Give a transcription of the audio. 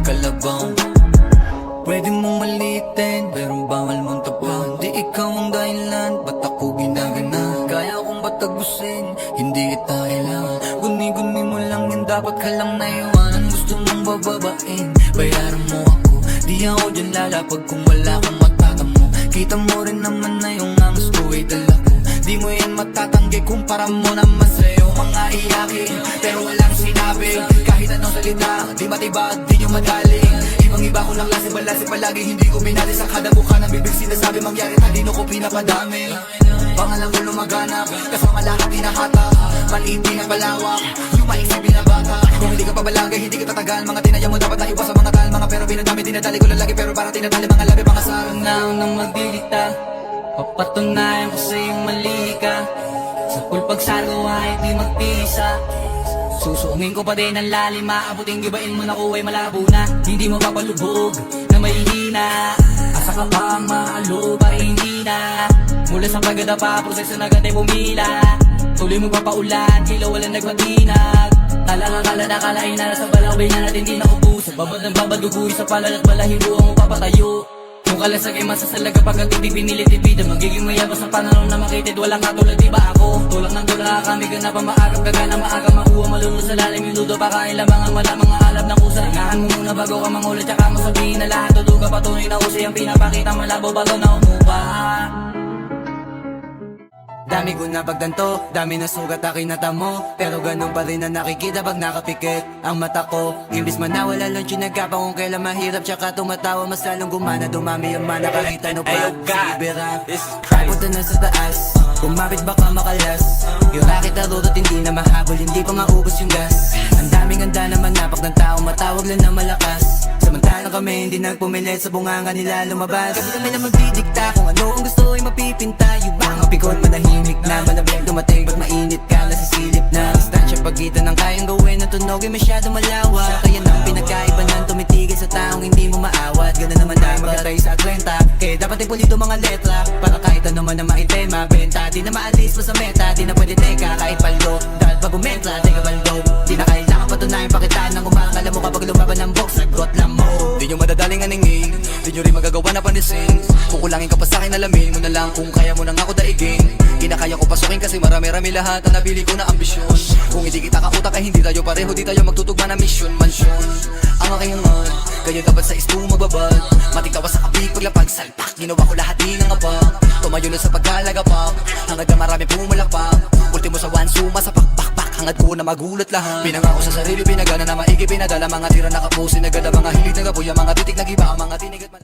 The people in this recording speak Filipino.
kalabaw. Pwede mong malitin, pero bawal mong tapan. Di ikaw ang dahilan, ba't ako ginagana? Kaya kong batagusin, hindi kita kailangan. Guni-guni mo lang yan, dapat ka lang naiwanan. Gusto mong bababain, bayaran mo ako. Di ako dyan lalapag kung wala kang matatamo. Kita mo rin naman na yung angas ko ay dala ko. Di mo yan matatanggi, kumpara mo naman sa'yo mga iyakin, pero walang sinabi. Kahit anong salita, di matibag, di nyo madaling. Ibang-iba ko lang lasi palagi, hindi ko minali sa kada buka ng bibig sinasabi mangyari, talino ko pinapadami. Pangalan ko lumaganap, kasama lahat hinahata. Maliit pinapalawak, yung maisip binabata. Kung hindi ka pabalagay, hindi ka tatagal. Mga tinaya mo dapat naiwas sa mga tal. Mga pero binadami, dinadali ko lalaki, pero parang tinatali mga labi, mga sarang na nang magdidikta. Papatunayan ko sa'yong mali ka. Sa pulpagsagawa ay di magpisa. Susuungin ko pa din ang lalim, maabuting gibain mo na ko ay malabo na. Hindi mo papalubog na mahihina. Asa ka pa maaloob ay hindi na. Mula sa pagada pa, proseso na gantay pumila. Tuloy mo papaulan, ilaw walang nagmatinag. Kala na kalain na nasa balaway na natin di nakupuso. Babad ng babadugoy sa palad at balahibo ang mapapatayo. Kung kalasag ay masasalaga pagkat hindi pinilit ibida. Magiging mayabas sa panahon na makitid, walang katulad di ba ako? Tulak ng tulak kami ganap ang maagap, gagana maaga makuha. Malulong sa lalim yung ludo, pakain lamang ang mala mga alab ng kusa. Ingahan mo muna bago ka mangulit, tsaka masabihin na lahat tuluga. Patunay na usay ang pinapakita, malabo bago na umupa. Dami ko na pagtanto, dami na sugat aking natamo. Pero ganun pa rin na nakikita pag nakapikit ang mata ko. Imbis man nawala lang sinagapa kung kailan mahirap, tsaka tumatawa mas lalong gumana. Dumami ang mana kahit ano pa. Sige bera, punta na sa taas, kumapit baka makalas. Yung rakit na rurot hindi na mahabol, hindi pa maubos yung gas. Ang daming handa na manapag ng tao, matawag lang na malakas. Samantalang kami hindi nagpumilit, sa bunganga nila lumabas. Kami na magdidikta kung ano ang gusto ay mapipinta. Yung mga pikot manahimik na, malamig dumating pag mainit ka, nasisilip na. Distansya pagitan ng kayang gawin, ang tunog ay masyado malawak. Kaya nang pinagkaiba ng tumitigil sa taong hindi mo maawat. Gano'n naman tayo magkatay sa 30, kaya dapat ay pulido mga letra. Para kahit ano man na maitema, benta. Di na maalis mo sa meta, di na pwede teka kahit paldo. Dahil pag umetla, teka baldo. Di na kailangan patunayan pakitaan ng umakala mo kapag lumaban ng box, sagot lang mo. Di nyo madadaling aningin, di nyo rin magagawa na panisin. Kukulangin ka pa sa'kin, alamin mo na lang kung kaya mo nang ako daigin. Kinakaya ko pasukin kasi marami-rami lahat ang nabili ko na ambisyon. Kung hindi kita kautak ay hindi tayo pareho, di tayo magtutugma na mission. Mansyon, ang aking hangan, kaya dapat sa isto magbabad. Matigtawa sa kapig, paglapag, salpak. Ginawa ko lahat di ng abang. Tumayo na sa pagkalagapak, hangad na marami pumalakpak. Ultimo sa one, suma sa pakbakbak, hangad ko na magulat lahat. Pinangako sa sarili, pinagana na maigi, pinadala mga tira na kapusin. Nagada mga hilig, nagabuya, mga titik, nagiba ang mga tinig at